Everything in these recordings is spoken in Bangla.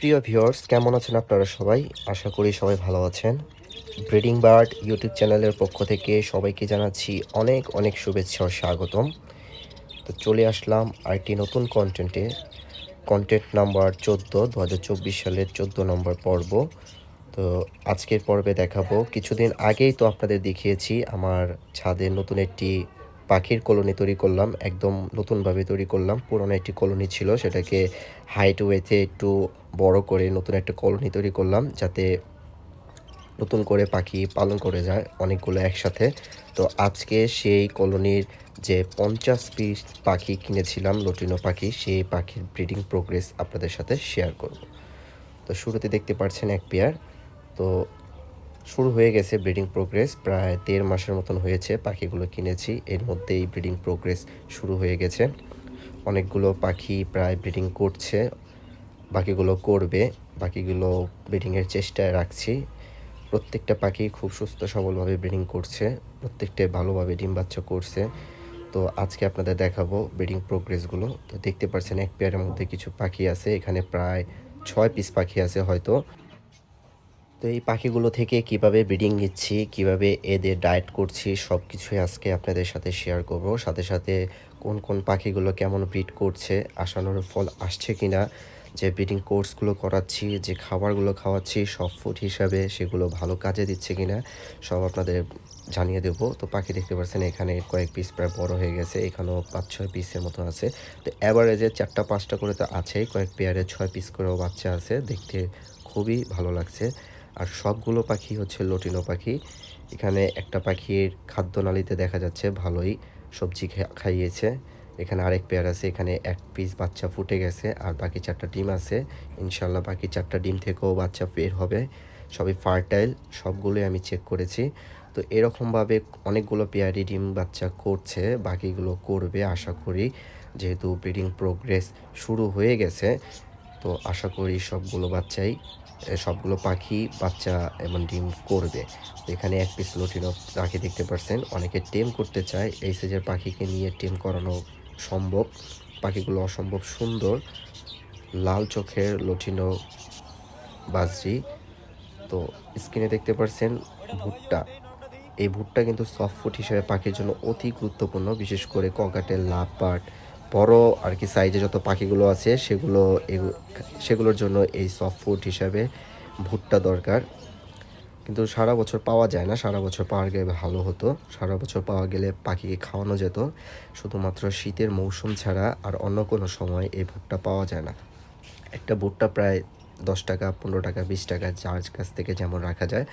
প্রিয় ভিউয়ার্স, কেমন আছেন আপনারা সবাই? আশা করি সবাই ভালো আছেন। ব্রিডিং বার্ড ইউটিউব চ্যানেলের পক্ষ থেকে সবাইকে জানাচ্ছি অনেক অনেক শুভেচ্ছা ও স্বাগতম। তো চলে আসলাম আরেকটি নতুন কন্টেন্ট নাম্বার 14, 2024 সালের 14 নম্বর পর্ব। তো আজকের পর্বে দেখাবো, কিছুদিন আগেই তো আপনাদের দেখিয়েছি আমার ছাদে নতুন একটি পাখির কলোনি তৈরি করলাম, একদম নতুনভাবে তৈরি করলাম। পুরনো একটি কলোনি ছিল, সেটাকে হাইট ওয়েতে একটু বড় করে নতুন একটা কলোনি তৈরি করলাম, যাতে নতুন করে পাখি পালন করে যায় অনেকগুলো একসাথে। তো আজকে সেই কলোনির যে 50 পিস পাখি কিনেছিলাম, লটিনো পাখি, সেই পাখির ব্রিডিং প্রোগ্রেস আপনাদের সাথে শেয়ার করব। তো শুরুতে দেখতে পাচ্ছেন এক পেয়ার। তো শুরু হয়ে গেছে ব্রিডিং প্রোগ্রেস, প্রায় 1.5 মাসের মতন হয়েছে পাখিগুলো কিনেছি, এর মধ্যেই ব্রিডিং প্রোগ্রেস শুরু হয়ে গেছে। অনেকগুলো পাখি প্রায় ব্রিডিং করছে, বাকিগুলো করবে, বাকিগুলো ব্রিডিংয়ের চেষ্টায় রাখছি। প্রত্যেকটা পাখি খুব সুস্থ সবলভাবে ব্রিডিং করছে, প্রত্যেকটাই ভালোভাবে ডিম বাচ্চা করছে। তো আজকে আপনাদের দেখাবো ব্রিডিং প্রোগ্রেসগুলো। তো দেখতে পাচ্ছেন এক পেয়ারের মধ্যে কিছু পাখি আছে, এখানে প্রায় 6 পিস পাখি আছে হয়তো। তো এই পাখিগুলো থেকে কিভাবে ব্রিডিং নিচ্ছি, কিভাবে এদের ডায়েট করছি, সব কিছুই আজকে আপনাদের সাথে শেয়ার করব। সাথে সাথে কোন কোন পাখিগুলো কেমন ব্রিড করছে, আশানুরূপ ফল আসছে কিনা, যে ব্রিডিং কোর্সগুলো করাচ্ছি, যে খাবারগুলো খাওয়াচ্ছি সব ফুড হিসাবে সেগুলো ভালো কাজে দিচ্ছে কিনা, সব আপনাদের জানিয়ে দেবো। তো পাখি দেখতে পাচ্ছেন এখানে কয়েক পিস প্রায় বড় হয়ে গেছে, এখানেও 5-6 পিসের মতো আছে। তো অ্যাভারেজে 4-5টা করে তো আছেই, কয়েক পেয়ারে 6 পিস করেও বাচ্চা আছে, দেখতে খুবই ভালো লাগছে। আর সবগুলো পাখি হচ্ছে লটিনো পাখি। এখানে একটা পাখির খাদ্যনালীতে দেখা যাচ্ছে ভালোই সবজি খাইয়েছে। এখানে আরেক পেয়ার আছে, এখানে 1 পিস বাচ্চা ফুটে গেছে, আর বাকি 4টা ডিম আছে। ইনশাল্লাহ বাকি 4টা ডিম থেকেও বাচ্চা বের হবে, সবই ফার্টাইল, সবগুলোই আমি চেক করেছি। তো এরকমভাবে অনেকগুলো পেয়ারই ডিম বাচ্চা করছে, বাকিগুলো করবে আশা করি, যেহেতু ব্রিডিং প্রোগ্রেস শুরু হয়ে গেছে। তো আশা করি সবগুলো পাখি বাচ্চা এবং ডিম করবে। তো এখানে 1 পিস লটিনো পাখি দেখতে পাচ্ছেন, অনেকে টেম করতে চায়, এই সাইজের পাখিকে নিয়ে টেম করানো সম্ভব। পাখিগুলো অসম্ভব সুন্দর, লাল চোখের লটিনো বাজরি। তো স্ক্রিনে দেখতে পাচ্ছেন ভুট্টা, এই ভুট্টা কিন্তু সফট ফুড হিসেবে পাখির জন্য অতি গুরুত্বপূর্ণ, বিশেষ করে ককাটেল, লাভবার্ড, বড় আর কি সাইজে যত পাখিগুলো আছে সেগুলোর জন্য এই সফট ফুড হিসাবে ভুট্টা দরকার। কিন্তু সারা বছর পাওয়া যায় না, সারা বছর পাওয়া গেলে ভালো হতো, সারা বছর পাওয়া গেলে পাখিকে খাওয়ানো যেত। শুধুমাত্র শীতের মৌসুম ছাড়া আর অন্য কোনো সময় এই ভুট্টা পাওয়া যায় না। একটা ভুট্টা প্রায় 10 টাকা, 15 টাকা, 20 টাকা, যার কাছ থেকে যেমন রাখা যায়।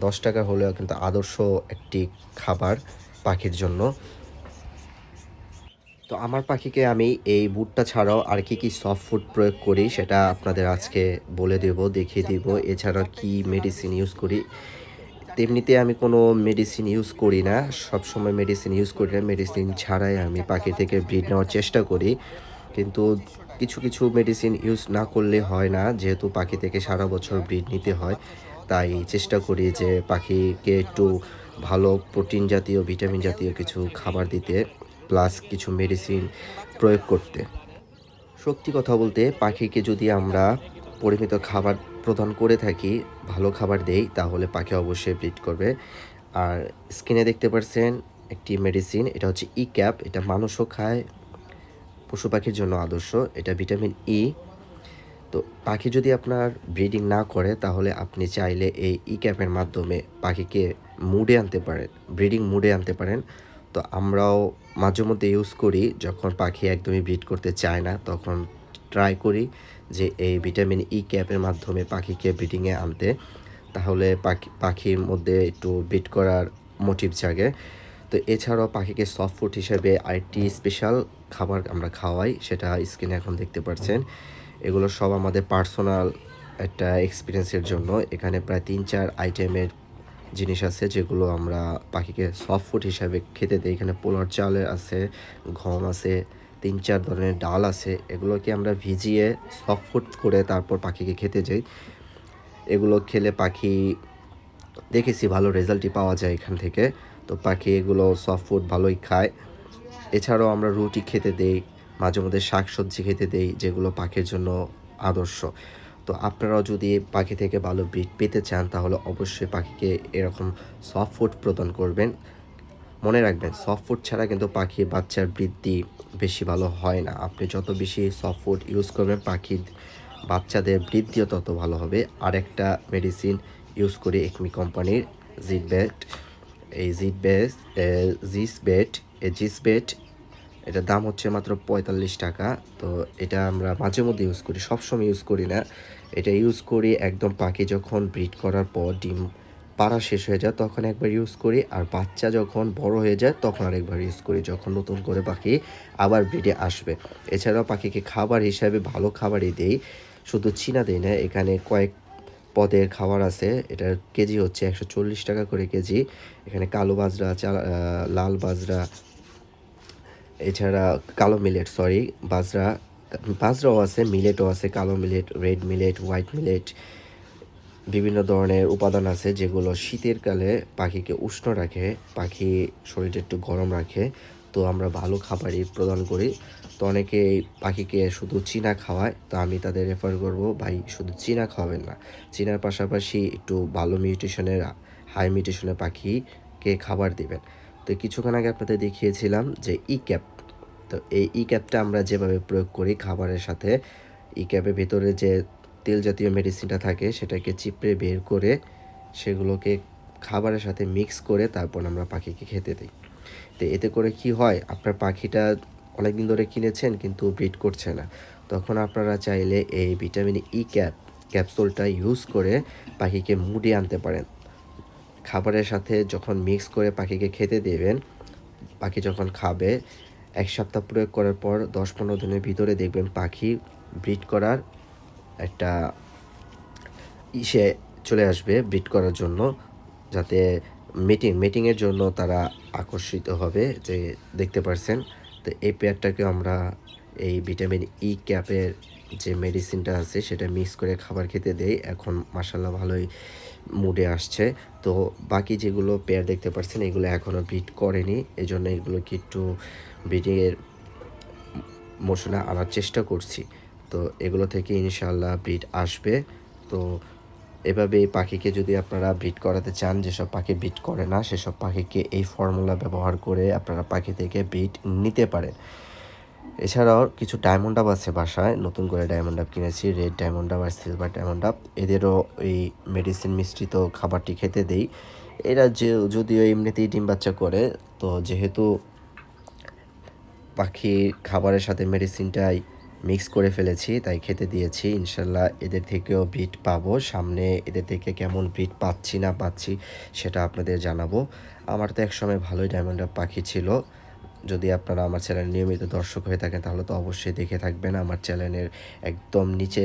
10 টাকা হলেও কিন্তু আদর্শ একটি খাবার পাখির জন্য। তো আমার পাখিকে আমি এই ভুট্টা ছাড়াও আর কি কি সফট ফুড প্রয়োগ করি সেটা আপনাদের আজকে বলে দেব, দেখিয়ে দিব। এছাড়া কি মেডিসিন ইউজ করি, তেমনিতে আমি কোনো মেডিসিন ইউজ করি না, সবসময় মেডিসিন ইউজ করি না, মেডিসিন ছাড়াই আমি পাখি থেকে ব্রিড নেওয়ার চেষ্টা করি। কিন্তু কিছু কিছু মেডিসিন ইউজ না করলে হয় না, যেহেতু পাখি থেকে সারা বছর ব্রিড নিতে হয়, তাই চেষ্টা করি যে পাখিকে একটু ভালো প্রোটিন জাতীয়, ভিটামিন জাতীয় কিছু খাবার দিতে, প্লাস কিছু মেডিসিন প্রয়োগ করতে। সত্যি কথা বলতে, পাখিকে যদি আমরা পরিমিত খাবার প্রদান করে থাকি, ভালো খাবার দেই, তাহলে পাখি অবশ্যই ব্রিড করবে। আর স্কিনে দেখতে পাচ্ছেন একটি মেডিসিন, এটা হচ্ছে ই ক্যাপ, এটা মানুষও খায়, পশু পাখির জন্য আদর্শ, এটা ভিটামিন ই। তো পাখি যদি আপনার ব্রিডিং না করে, তাহলে আপনি চাইলে এই ই ক্যাপের মাধ্যমে পাখিকে মুডে আনতে পারেন, ব্রিডিং মুডে আনতে পারেন। তো আমরাও মাঝে মধ্যে ইউজ করি, যখন পাখি একদমই ব্রিড করতে চায় না, তখন ট্রাই করি যে এই ভিটামিন ই ক্যাপের মাধ্যমে পাখিকে ব্রিডিংয়ে আনতে, তাহলে পাখির মধ্যে একটু ব্রিড করার মোটিভ জাগে। তো এছাড়াও পাখিকে সফট ফুড হিসেবে আরেকটি স্পেশাল খাবার আমরা খাওয়াই, সেটা স্ক্রিনে এখন দেখতে পাচ্ছেন। এগুলো সব আমাদের পার্সোনাল একটা এক্সপিরিয়েন্সের জন্য। এখানে প্রায় ৩-৪ আইটেমের জিনিস আছে যেগুলো আমরা পাখিকে সফট ফুড হিসাবে খেতে দেই। এখানে পোলার চাল আছে, গম আছে, ৩-৪ ধরনের ডাল আছে। এগুলোকে আমরা ভিজিয়ে সফট ফুড করে তারপর পাখিকে খেতে যাই। এগুলো খেলে পাখি দেখেছি ভালো রেজাল্টই পাওয়া যায় এখান থেকে। তো পাখি এগুলো সফট ফুড ভালোই খায়। এছাড়াও আমরা রুটি খেতে দেই, মাঝে মধ্যে শাকসবজি খেতে দেই, যেগুলো পাখির জন্য আদর্শ। তো আপনারাও যদি পাখি থেকে ভালো ব্রিড পেতে চান তাহলে অবশ্যই পাখিকে এরকম সফট ফুড প্রদান করবেন। মনে রাখবেন, সফট ফুড ছাড়া কিন্তু পাখির বাচ্চার বৃদ্ধি বেশি ভালো হয় না। আপনি যত বেশি সফট ফুড ইউজ করবেন পাখির বাচ্চাদের বৃদ্ধিও তত ভালো হবে। আরেকটা মেডিসিন ইউজ করি একমি কোম্পানির, জিটবেট। এই জিসবেট এটার দাম হচ্ছে মাত্র ৪৫ টাকা। তো এটা আমরা মাঝে মধ্যে ইউজ করি, সবসময় ইউজ করি না। এটা ইউজ করি একদম পাখি যখন ব্রিড করার পর ডিম পাড়া শেষ হয়ে যায় তখন একবার ইউজ করি, আর বাচ্চা যখন বড় হয়ে যায় তখন আরেকবার ইউজ করি, যখন নতুন করে পাখি আবার ব্রিডে আসবে। এছাড়াও পাখিকে খাবার হিসাবে ভালো খাবারই দেই, শুধু চীনা দেই না। এখানে কয়েক পদের খাবার আছে। এটার কেজি হচ্ছে ১৪০ টাকা করে কেজি। এখানে কালো বাজরা, লাল বাজরা, এছাড়া কালো মিলেট, বাজরাও আছে, মিলেটও আছে, কালো millet, red millet, white millet, বিভিন্ন ধরনের উপাদান আছে যেগুলো শীতের কালে পাখিকে উষ্ণ রাখে, পাখি শরীরটা একটু গরম রাখে। তো আমরা ভালো খাবারই প্রদান করি। তো অনেকে পাখিকে শুধু চীনা খাওয়ায়, তো আমি তাদের রেফার করব, ভাই শুধু চীনা খাওয়াবেন না, চীনার পাশাপাশি একটু ভালো হাই মিউটেশনের পাখিকে খাবার দিবেন। তো কিছুক্ষণ আগে আপনাদের দেখিয়েছিলাম যে ই ক্যাপ। তো এই ই ক্যাপটা আমরা যেভাবে প্রয়োগ করি খাবারের সাথে, ই ক্যাপের ভেতরে যে তেল জাতীয় মেডিসিনটা থাকে সেটাকে চিপড়ে বের করে সেগুলোকে খাবারের সাথে মিক্স করে তারপর আমরা পাখিকে খেতে দিই। তো এতে করে কি হয়, আপনার পাখিটা অনেক দিন ধরে কিনেছেন কিন্তু ব্রিড করছে না, তখন আপনারা চাইলে এই ভিটামিন ই ক্যাপসুলটা ইউজ করে পাখিকে মুডে আনতে পারেন। খাবারের সাথে যখন মিক্স করে পাখিকে খেতে দেবেন, পাখি যখন খাবে ১ সপ্তাহ প্রয়োগ করার পর ১০-১৫ দিনের ভিতরে দেখবেন পাখি ব্রিড করার একটা চলে আসবে, ব্রিড করার জন্য, যাতে মিটিংয়ের জন্য তারা আকর্ষিত হবে। যে দেখতে পারছেন, তো এই পেয়ারটাকে আমরা এই ভিটামিন ই ক্যাপের যে মেডিসিনটা আছে সেটা মিক্স করে খাবার খেতে দেই। এখন মাশাআল্লাহ ভালোই মুডে আসছে। তো বাকি যেগুলো পেয়ার দেখতে পাচ্ছেন এগুলো এখনও ব্রিড করেনি, এই জন্য এগুলোকে একটু ব্রিডিংয়ের মোশনে আনার চেষ্টা করছি। তো এগুলো থেকে ইনশাআল্লাহ ব্রিড আসবে। তো এভাবে এই পাখিকে যদি আপনারা ব্রিড করাতে চান, যেসব পাখি ব্রিড করে না সেসব পাখিকে এই ফর্মুলা ব্যবহার করে আপনারা পাখি থেকে ব্রিড নিতে পারেন। এছাড়াও কিছু ডায়মন্ড ডাব আছে বাসায়, নতুন করে ডায়মন্ড ডাব কিনেছি, রেড ডায়মন্ড ডাব আর সিলভার ডায়মন্ড ডাব। এদেরও এই মেডিসিন মিশ্রিত খাবারটি খেতে দেই। এরা যদিও এমনিতেই ডিম বাচ্চা করে, তো যেহেতু পাখি খাবারের সাথে মেডিসিনটাই মিক্স করে ফেলেছি তাই খেতে দিয়েছি। ইনশাল্লাহ এদের থেকেও ব্রিড পাবো সামনে। এদের থেকে কেমন ব্রিড পাচ্ছি না পাচ্ছি সেটা আপনাদের জানাবো। আমার তো একসময় ভালোই ডায়মন্ড ডাব পাখি ছিল। যদি আপনারা আমার চ্যানেল নিয়মিত দর্শক হয়ে থাকেন তাহলে তো অবশ্যই দেখে থাকবেন। আমার চ্যানেলের একদম নিচে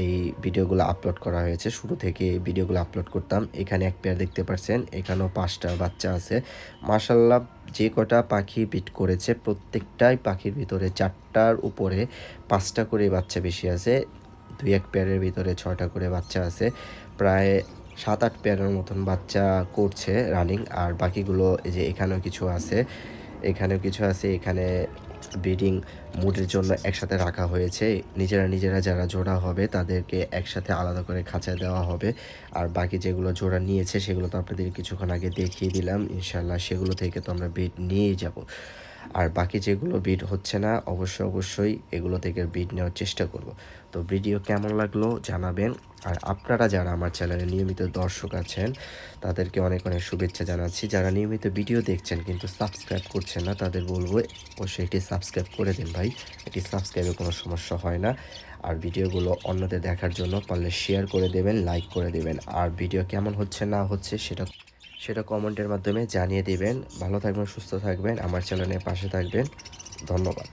এই ভিডিওগুলো আপলোড করা হয়েছে, শুরু থেকে এই ভিডিওগুলো আপলোড করতাম। এখানে এক পেয়ার দেখতে পাচ্ছেন, এখানেও ৫টা বাচ্চা আছে। মাশাআল্লাহ যে কটা পাখি ব্রিড করেছে প্রত্যেকটাই পাখির ভিতরে 4টার উপরে 5টা করে বাচ্চা বেশি আছে, 2-1 পেয়ারের ভিতরে 6টা করে বাচ্চা আছে। প্রায় 7-8 পেয়ারের মতন বাচ্চা করছে রানিং। আর বাকিগুলো এই যে এখানেও কিছু আছে, এখানে ব্রিডিং মুডের জন্য একসাথে রাখা হয়েছে। নিজেরা যারা জোড়া হবে তাদেরকে একসাথে আলাদা করে খাঁচায় দেওয়া হবে। আর বাকি যেগুলো জোড়া নিয়েছে সেগুলো তো আপনাদের কিছুক্ষণ আগে দেখিয়ে দিলাম। ইনশাল্লাহ সেগুলো থেকে তো আমরা ব্রিড নিয়েই যাব। আর বাকি যেগুলো ব্রিড হচ্ছে না অবশ্যই এগুলো থেকে ব্রিড নেওয়ার চেষ্টা করব। তো ভিডিও কেমন লাগলো জানাবেন। আর আপনারা যারা আমার চ্যানেলে নিয়মিত দর্শক আছেন তাদেরকে অনেক শুভেচ্ছা জানাচ্ছি। যারা নিয়মিত ভিডিও দেখছেন কিন্তু সাবস্ক্রাইব করছেন না তাদের বলবো অবশ্যই এটি সাবস্ক্রাইব করে দিন ভাই, এটি সাবস্ক্রাইবে কোনো সমস্যা হয় না। আর ভিডিওগুলো অন্যদের দেখার জন্য পারলে শেয়ার করে দেবেন, লাইক করে দেবেন। আর ভিডিও কেমন হচ্ছে না হচ্ছে সেটা কমেন্টের মাধ্যমে জানিয়ে দেবেন। ভালো থাকবেন, সুস্থ থাকবেন, আমার চ্যানেলের পাশে থাকবেন। ধন্যবাদ।